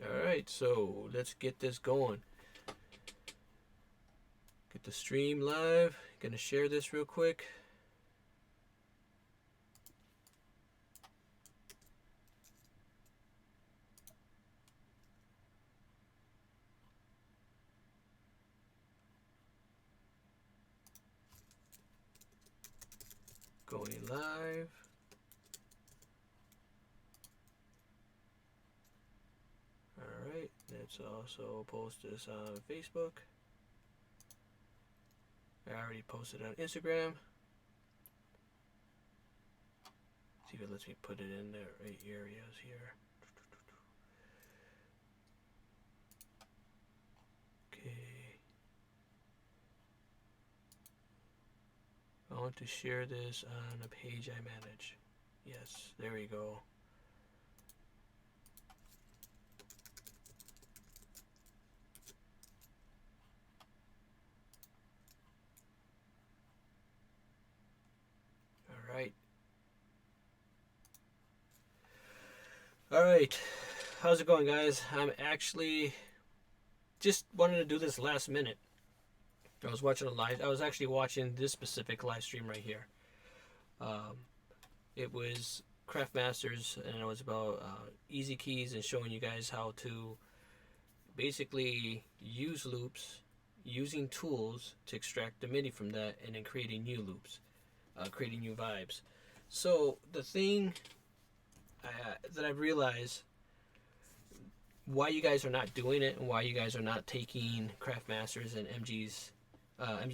Alright, so let's get this going. Get the stream live. Gonna share this real quick. Going live. Alright, let's also post this on Facebook. I already posted on Instagram. See if it lets me put it in the right areas here. Okay. I want to share this on a page I manage. Yes, there we go. Alright. Alright. How's it going, guys? I'm actually just wanted to do this last minute. I was watching a live. I was actually watching this specific live stream right here. It was Craft Masters, and it was about easy keys and showing you guys how to basically use loops using tools to extract the MIDI from that, and then creating new loops, creating new vibes. So the thing that I've realized why you guys are not doing it, and why you guys are not taking Craft Masters and MG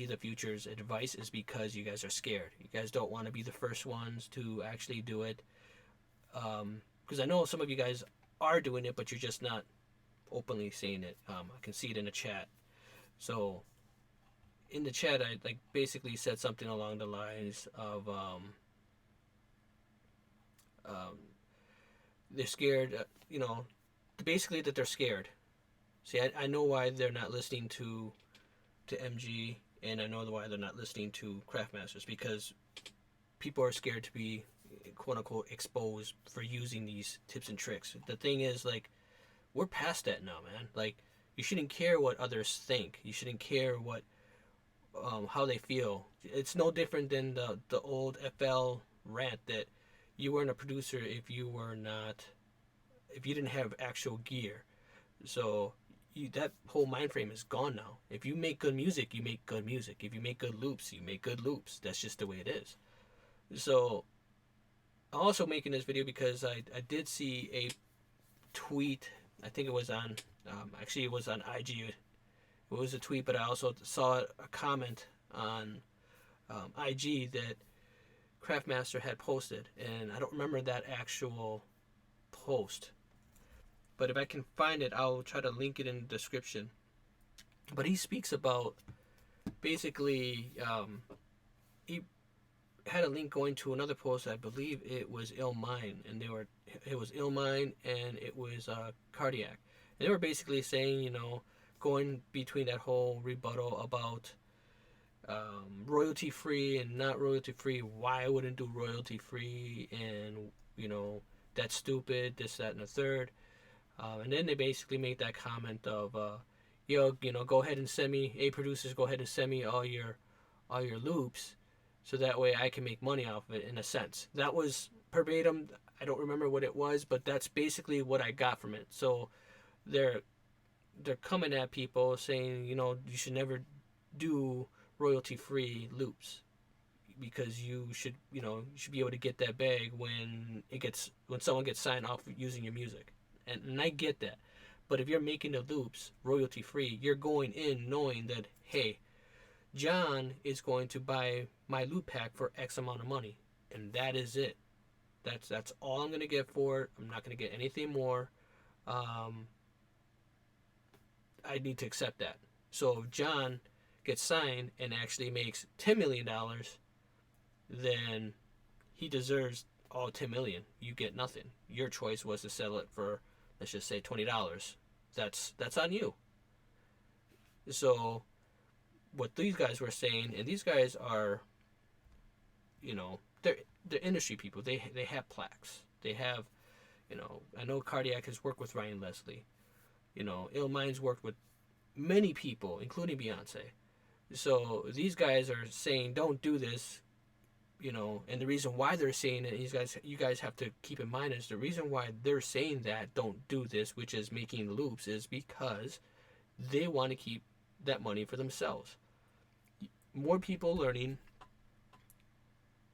the Future's advice, is because you guys are scared. You guys don't want to be the first ones to actually do it. Because I know some of you guys are doing it, but you're just not openly saying it. I can see it in the chat. So in the chat, I basically said something along the lines of they're scared. Basically that they're scared. See, I know why they're not listening to MG, and I know why they're not listening to Craft Masters, because people are scared to be quote unquote exposed for using these tips and tricks. The thing is, we're past that now, man. You shouldn't care what others think. You shouldn't care what how they feel. It's no different than the old FL rant that you weren't a producer if you didn't have actual gear. So that whole mind frame is gone now. If you make good music, you make good music. If you make good loops, you make good loops. That's just the way it is. So I'm also making this video because I did see a tweet. I think it was on actually it was on IG. It was a tweet, but I also saw a comment on IG that Craftmaster had posted, and I don't remember that actual post. But if I can find it, I'll try to link it in the description. But he speaks about basically he had a link going to another post. I believe it was Illmind, and it was Illmind and it was Cardiak. And they were basically saying, going between that whole rebuttal about royalty free and not royalty free. Why I wouldn't do royalty free, and that's stupid. This, that, and the third. And then they basically made that comment of, go ahead and send me, producers, go ahead and send me all your loops, so that way I can make money off of it. In a sense, that was verbatim. I don't remember what it was, but that's basically what I got from it. So they're coming at people saying, you should never do royalty free loops, because you should be able to get that bag when someone gets signed off using your music. And I get that. But if you're making the loops royalty free, you're going in knowing that, hey, John is going to buy my loop pack for X amount of money. And that is it. That's all I'm going to get for it. I'm not going to get anything more. I need to accept that. So if John gets signed and actually makes $10 million, then he deserves all $10 million. You get nothing. Your choice was to sell it for, let's just say, $20. That's on you. So what these guys were saying, and these guys are, they're industry people. They have plaques. They have, I know Cardiak has worked with Ryan Leslie. You know, Ill Minds worked with many people, including Beyonce. So these guys are saying, don't do this, you know, and the reason why they're saying it, you guys have to keep in mind, is the reason why they're saying that don't do this, which is making loops, is because they want to keep that money for themselves. More people learning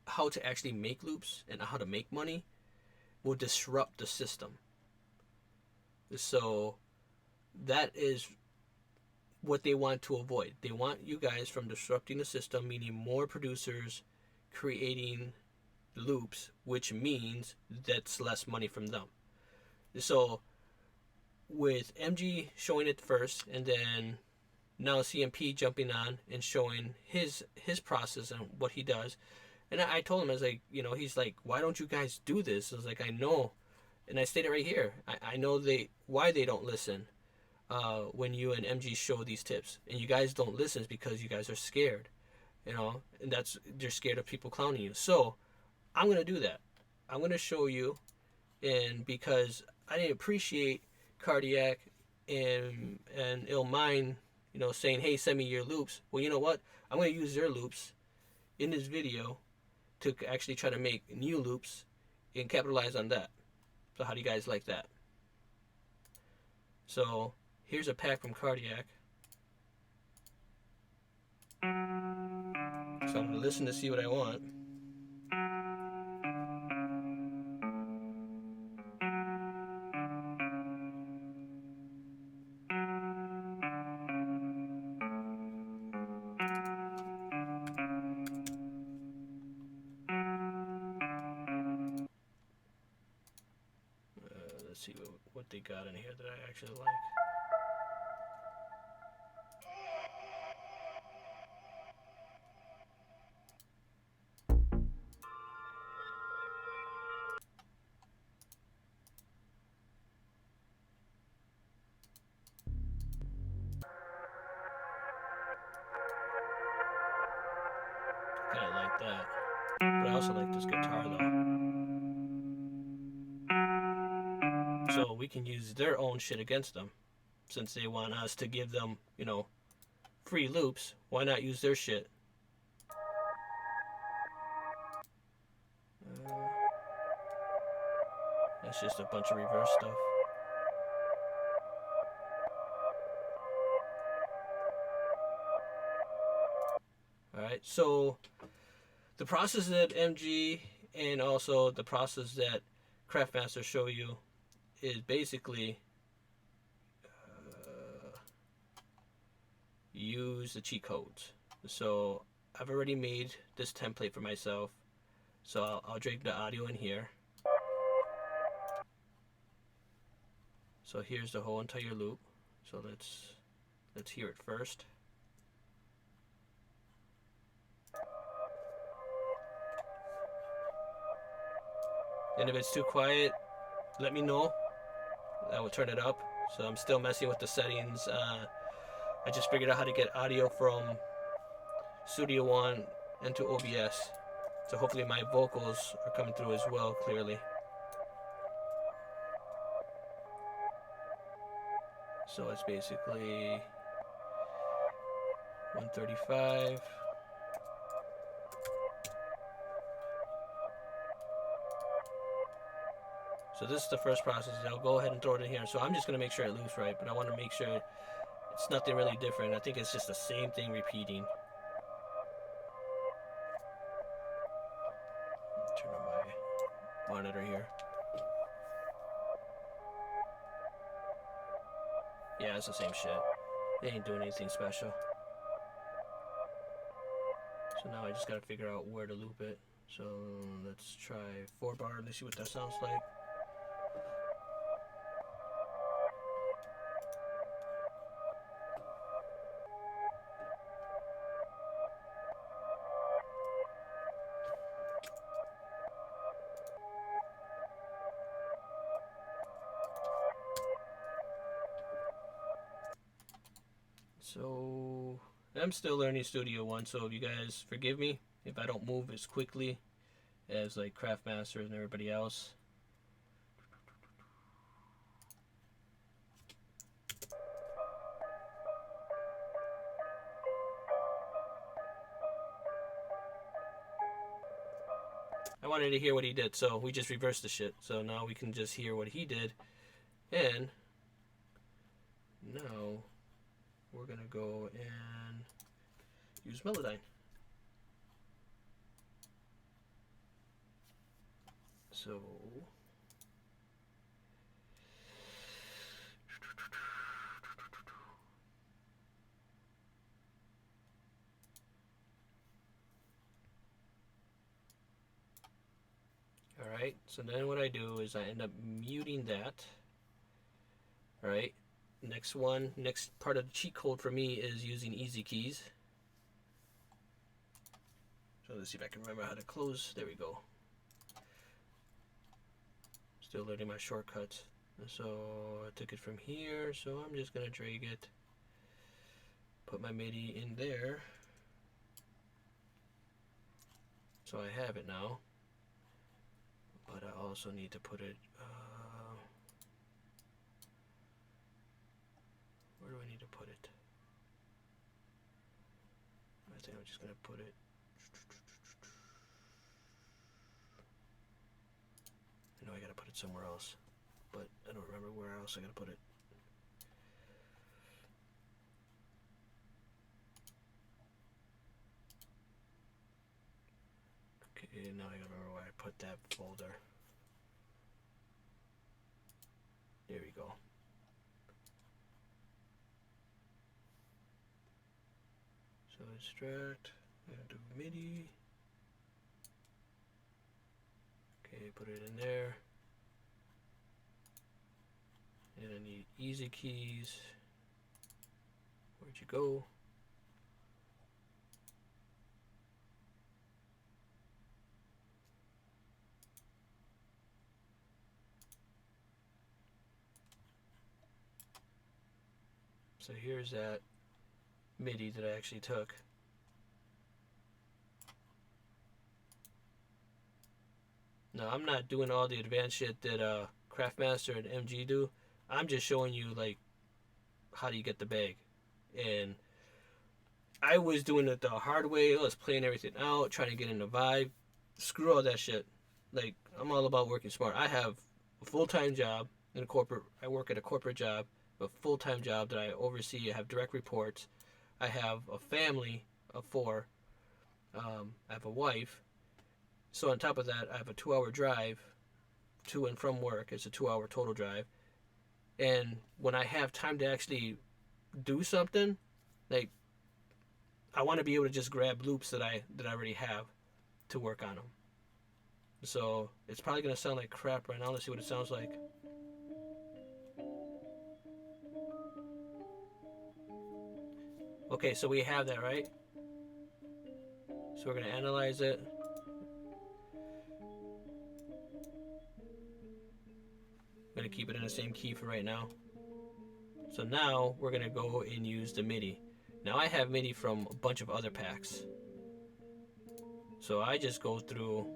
how to actually make loops and how to make money will disrupt the system. So that is what they want to avoid. They want you guys from disrupting the system, meaning more producers creating loops, which means that's less money from them. So with MG showing it first, and then now CMP jumping on and showing his process and what he does, and I told him, I was like, you know, he's like, why don't you guys do this? I was like, I know, and I stated right here, I know why they don't listen when you and MG show these tips, and you guys don't listen because you guys are scared, you know, and they're scared of people clowning you. So I'm gonna do that. I'm gonna show you, and because I didn't appreciate Cardiak and Ill Mind, you know, saying, hey, send me your loops. Well, you know what? I'm gonna use their loops in this video to actually try to make new loops and capitalize on that. So how do you guys like that? So here's a pack from Cardiak. So I'm gonna listen to see what I want. Let's see what they got in here that I actually like. Kind of like that. But I also like this guitar though. So we can use their own shit against them. Since they want us to give them, you know, free loops, why not use their shit? That's just a bunch of reverse stuff. Alright, so the process that MG and also the process that Craftmaster show you is basically use the cheat codes. So I've already made this template for myself, so I'll drag the audio in here. So here's the whole entire loop. So let's hear it first. And if it's too quiet, let me know. I will turn it up. So I'm still messing with the settings. I just figured out how to get audio from Studio One into OBS. So hopefully my vocals are coming through as well clearly. So it's basically 135. So this is the first process. I'll go ahead and throw it in here. So I'm just going to make sure it loops right, but I want to make sure it's nothing really different. I think it's just the same thing repeating. Turn on my monitor here. Yeah, it's the same shit. They ain't doing anything special. So now I just gotta figure out where to loop it. So let's try 4-bar. Let's see what that sounds like. So I'm still learning Studio One, so if you guys forgive me if I don't move as quickly as like Craftmaster and everybody else. I wanted to hear what he did, so we just reversed the shit. So now we can just hear what he did. And now we're gonna go and use Melodyne. So alright, so then what I do is I end up muting that. Alright, next part of the cheat code for me is using easy keys. So let's see if I can remember how to close. There we go. Still learning my shortcuts. So I took it from here, so I'm just gonna drag it, put my MIDI in there. So I have it now. But I also need to put it, where do I need to put it? I think I'm just going to put it, I know I got to put it somewhere else, but I don't remember where else I got to put it. Okay, now I got to remember where I put that folder. There we go. So extract, I'm gonna do MIDI. Okay, put it in there. And I need easy keys. Where'd you go? So here's that MIDI that I actually took. Now I'm not doing all the advanced shit that Craftmaster and MG do. I'm just showing you like how do you get the bag. And I was doing it the hard way. I was playing everything out, trying to get in the vibe. Screw all that shit. Like, I'm all about working smart. I have a full-time job in a corporate. I work at a corporate job, a full-time job that I oversee. I have direct reports. I have a family of 4. I have a wife. So on top of that, I have a 2-hour drive to and from work. It's a 2-hour total drive. And when I have time to actually do something, like, I want to be able to just grab loops that I already have to work on them. So it's probably going to sound like crap right now. Let's see what it sounds like. Okay, so we have that, right? So we're going to analyze it. I'm going to keep it in the same key for right now. So now we're going to go and use the MIDI. Now I have MIDI from a bunch of other packs. So I just go through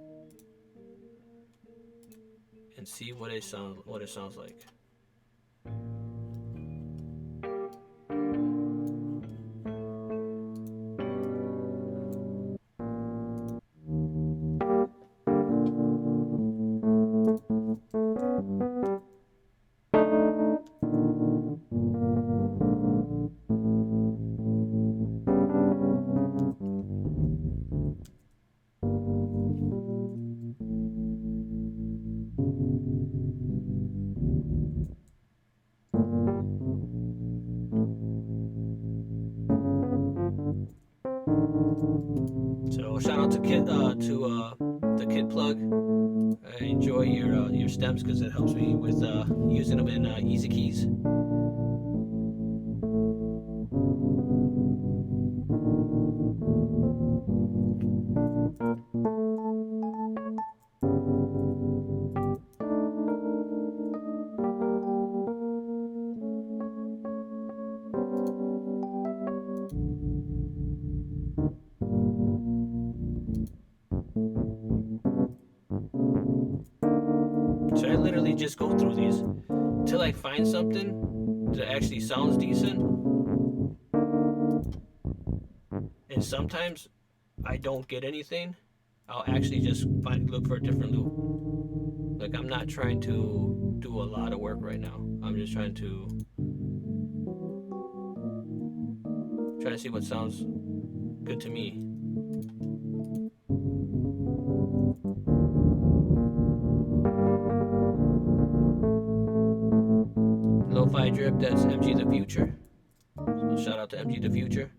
and see what it sounds like. So shout out to the Kid Plug. I enjoy your stems because it helps me with using them in easy keys. So I literally just go through these till I find something that actually sounds decent. And sometimes I don't get anything. I'll actually just look for a different loop. Like, I'm not trying to do a lot of work right now. I'm just trying to see what sounds good to me. Lo-fi drip, that's MG the Future. So shout out to MG the Future.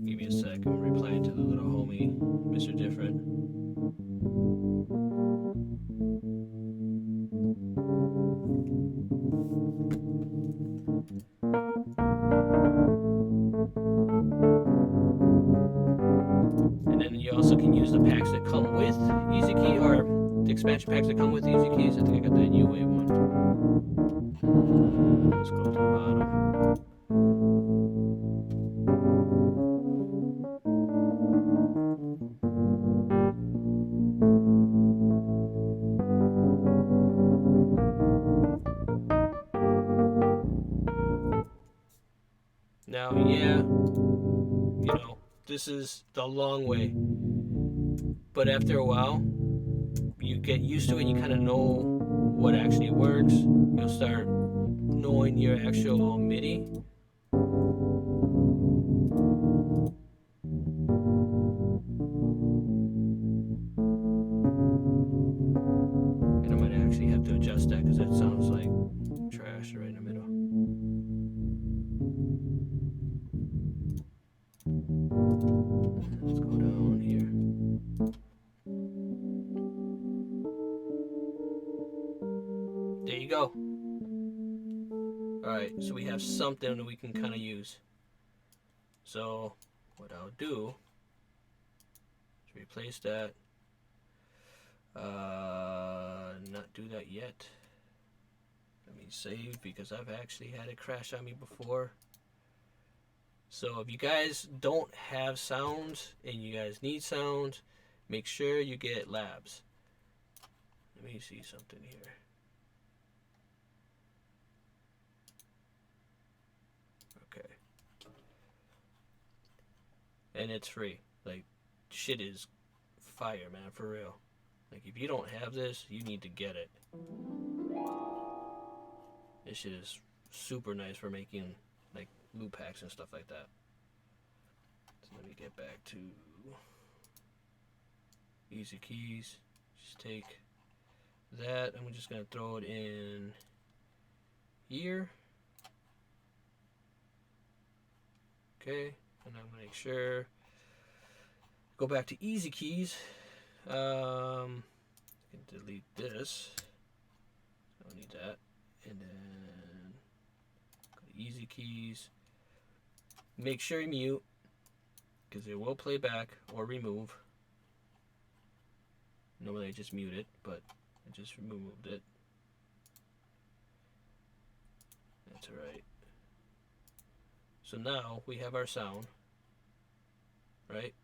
Give me a sec. I'm replying to the little homie, Mr. Different. And then you also can use the packs that come with EasyKey, or the expansion packs that come with EasyKeys. I think I got that U-Wave one. Let's go to the bottom. Now, yeah, this is the long way. But after a while, you get used to it and you kind of know what actually works. You'll start knowing your actual MIDI. And I might actually have to adjust that because that sounds like trash right in the middle. Let's go down here. There you go. Alright, so we have something that we can kind of use. So what I'll do is replace that. Not do that yet. Let me save because I've actually had it crash on me before. So if you guys don't have sounds and you guys need sounds, make sure you get labs. Let me see something here. Okay. And it's free. Like, shit is fire, man, for real. Like, if you don't have this, you need to get it. This shit is super nice for making, like, loop packs and stuff like that. So let me get back to EasyKeys. Just take that. I'm just going to throw it in here. Okay. And I'm going to make sure. Go back to EasyKeys. I can delete this. I don't need that. And then go to EasyKeys. Make sure you mute, because it will play back or remove. Normally I just mute it, but I just removed it. That's alright. So now we have our sound, right?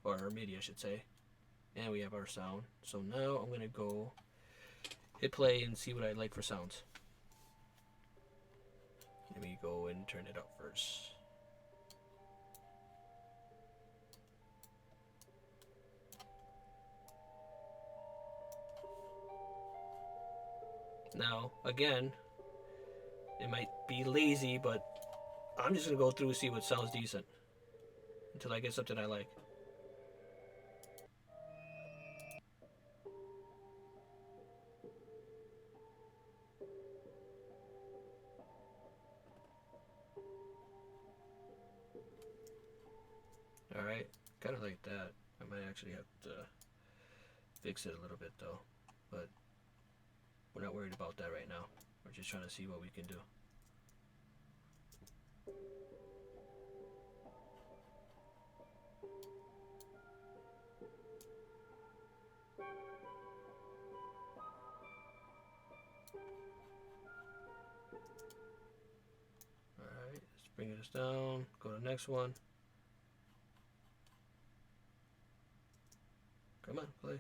Or our MIDI, I should say. And we have our sound. So now I'm going to go hit play and see what I like for sounds. Let me go and turn it up first. Now, again, it might be lazy, but I'm just going to go through and see what sounds decent until I get something I like. Alright, kind of like that. I might actually have to fix it a little bit though, but we're not worried about that right now. We're just trying to see what we can do. Alright, let's bring this down. Go to the next one. Come on, play.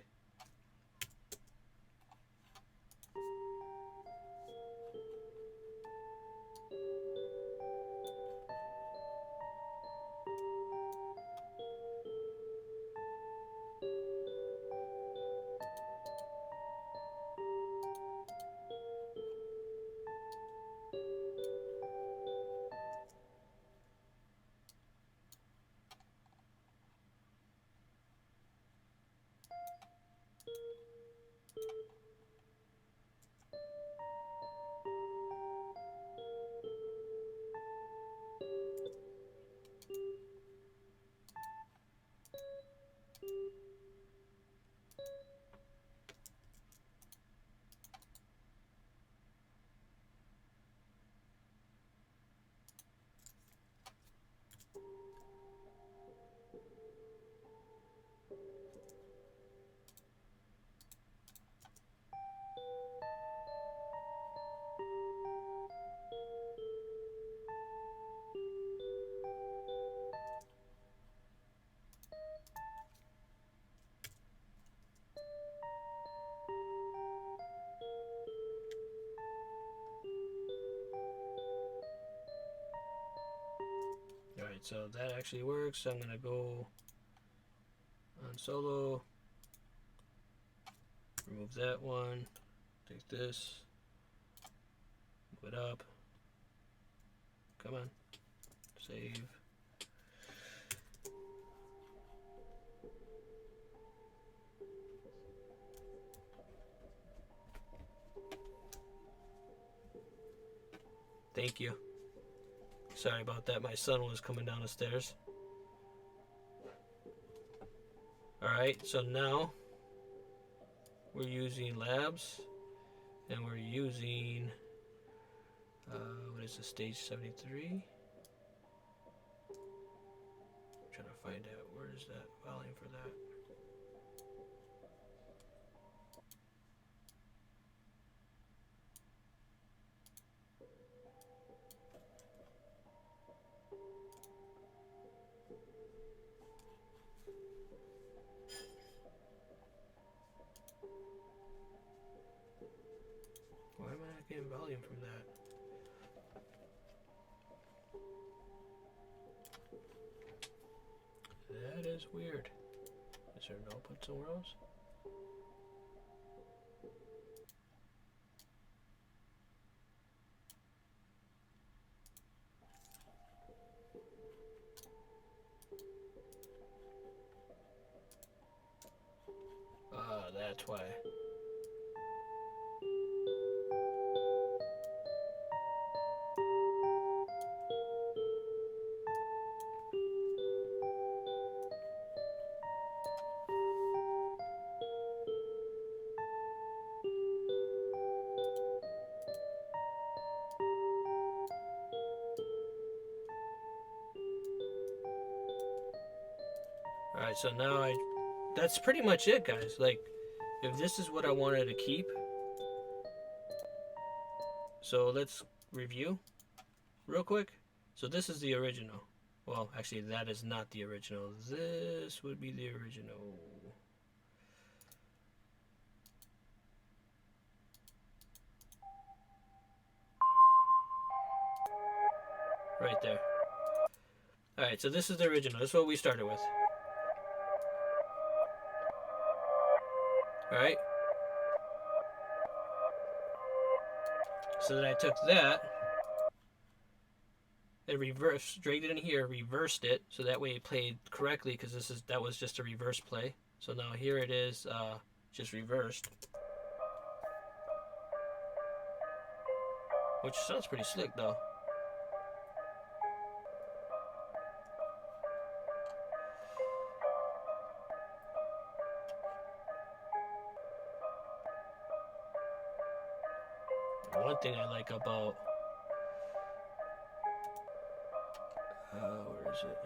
Alright, so that actually works. So I'm gonna go on solo, remove that one, take this, move it up, come on, save. Thank you. Sorry about that, my son was coming down the stairs. Alright, so now we're using labs and we're using what is this, stage 73? I'm trying to find out where is that volume for that. Why am I not getting volume from that? That is weird. Is there an output somewhere else? Ah, that's why. Alright, so now that's pretty much it, guys. Like, if this is what I wanted to keep, so let's review real quick. So this is the original. Well, actually, that is not the original. This would be the original. Right there. Alright, so this is the original. This is what we started with. Alright. So then I took that and reversed, dragged it in here, reversed it, so that way it played correctly, because that was just a reverse play. So now here it is, just reversed, which sounds pretty slick though. One thing I like about where is it?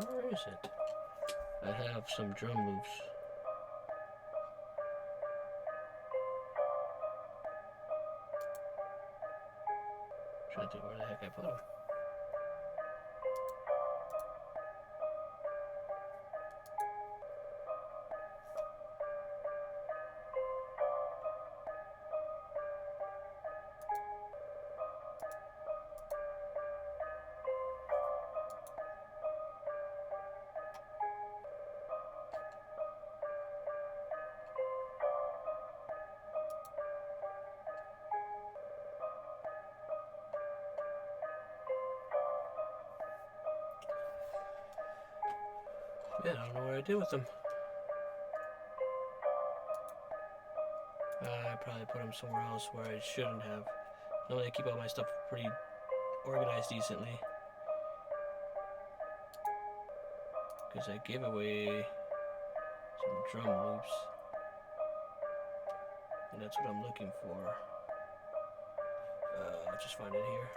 Where is it? I have some drum loops. I'm trying to think where the heck I put them. Yeah, I don't know what I did with them. I probably put them somewhere else where I shouldn't have. Normally I keep all my stuff pretty organized decently. Because I gave away some drum loops. And that's what I'm looking for. I'll just find it here.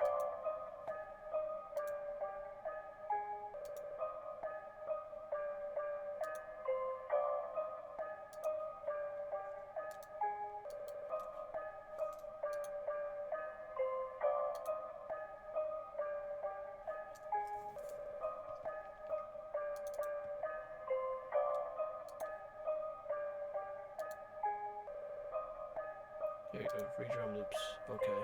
Here you go, free drum loops. Okay.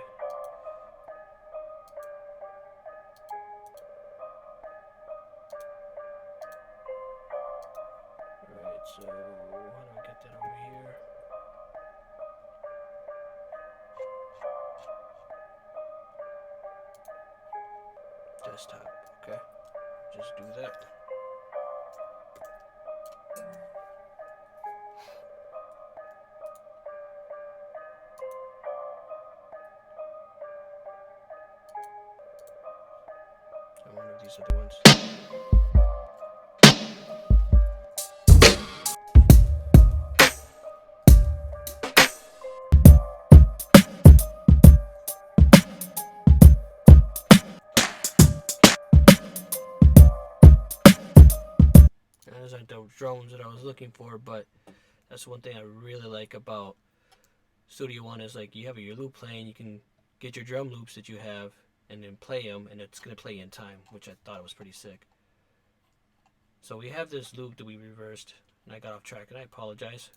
Alright, so how do I get that over here? Desktop, okay. Just do that. I wonder if these are the ones. Those aren't the drones that I was looking for, but that's one thing I really like about Studio One is like you have your loop playing, you can get your drum loops that you have and then play them, and it's going to play in time, which I thought was pretty sick. So we have this loop that we reversed, and I got off track, and I apologize.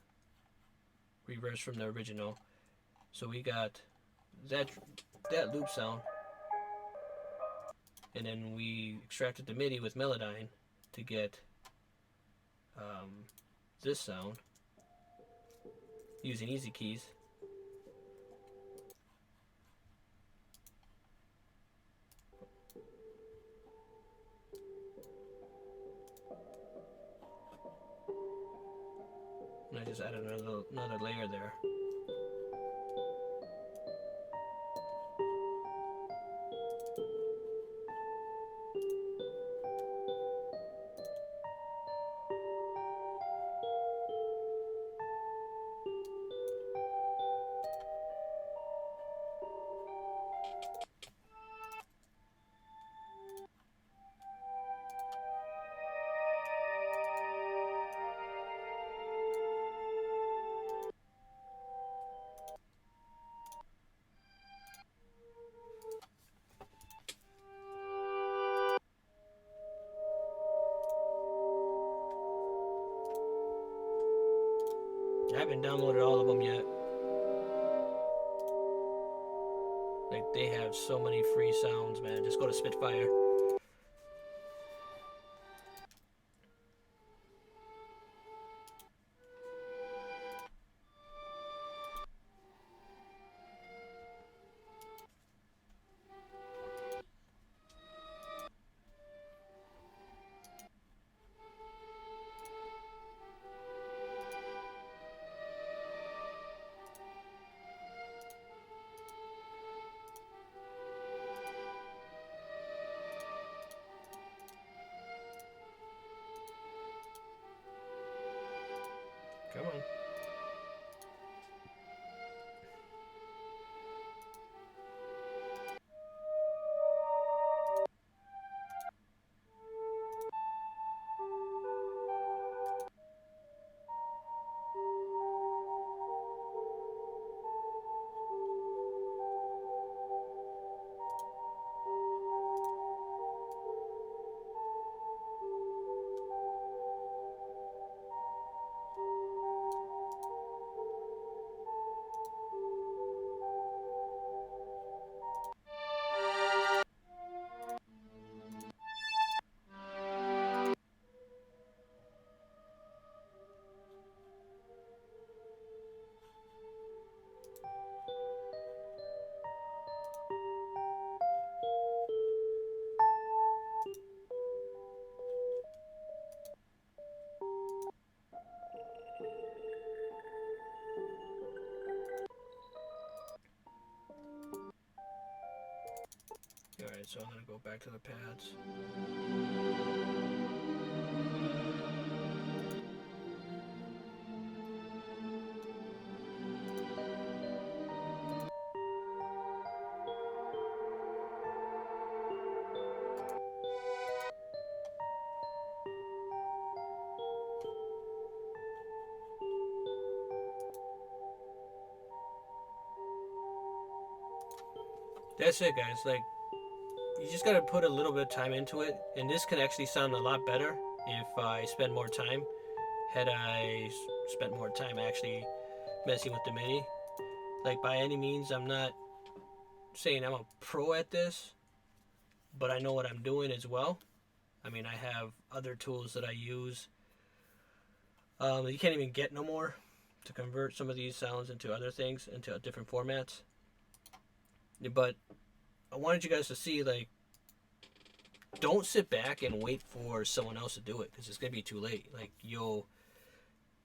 Reversed from the original. So we got that loop sound, and then we extracted the MIDI with Melodyne to get this sound using easy keys. And I just added another layer there. I haven't downloaded all of them yet. Like, they have so many free sounds, man. Just go to Spitfire. Alright, so I'm going to go back to the pads. That's it, guys. Like, you just gotta put a little bit of time into it, and this can actually sound a lot better if I spend more time. Had I spent more time actually messing with the MIDI, like by any means, I'm not saying I'm a pro at this, but I know what I'm doing as well. I mean, I have other tools that I use. You can't even get no more to convert some of these sounds into other things, into different formats. But I wanted you guys to see, like, don't sit back and wait for someone else to do it because it's gonna be too late. Like you'll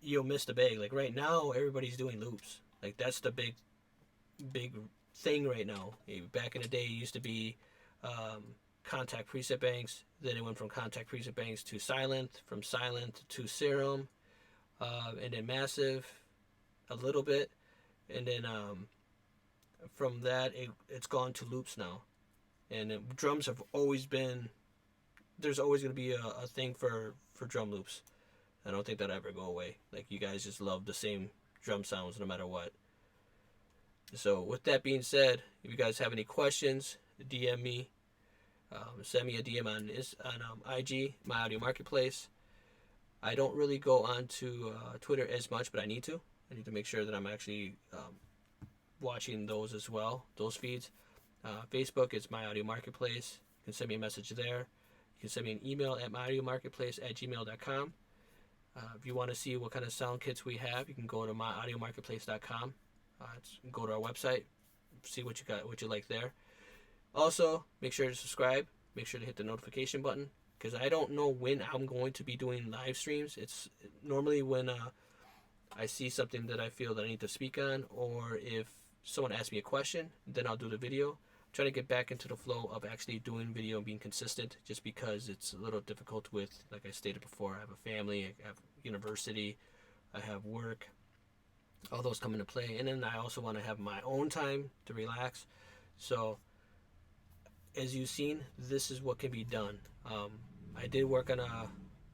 miss the bag. Like right now, everybody's doing loops. Like that's the big thing right now. Back in the day, it used to be contact preset banks. Then it went from contact preset banks to silent, from silent to serum, and then massive, a little bit, and then from that it's gone to loops now. And drums have always been. There's always going to be a thing for drum loops. I don't think that'll ever go away. Like you guys just love the same drum sounds no matter what. So with that being said, if you guys have any questions, DM me. Send me a DM on IG, My Audio Marketplace. I don't really go on to Twitter as much, but I need to. I need to make sure that I'm actually watching those as well, those feeds. Facebook is My Audio Marketplace. You can send me a message there. You can send me an email at myaudiomarketplace@gmail.com. If you want to see what kind of sound kits we have, you can go to myaudiomarketplace.com. Go to our website, see what you got, what you like there. Also, make sure to subscribe. Make sure to hit the notification button because I don't know when I'm going to be doing live streams. It's normally when I see something that I feel that I need to speak on, or if someone asks me a question, then I'll do the video. Trying to get back into the flow of actually doing video and being consistent, just because it's a little difficult with, like I stated before, I have a family, I have university, I have work, all those come into play, and then I also want to have my own time to relax. So as you've seen, this is what can be done. I did work on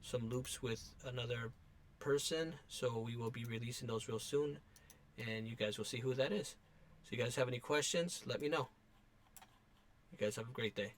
some loops with another person, so we will be releasing those real soon, and you guys will see who that is. So you guys have any questions, let me know. You guys have a great day.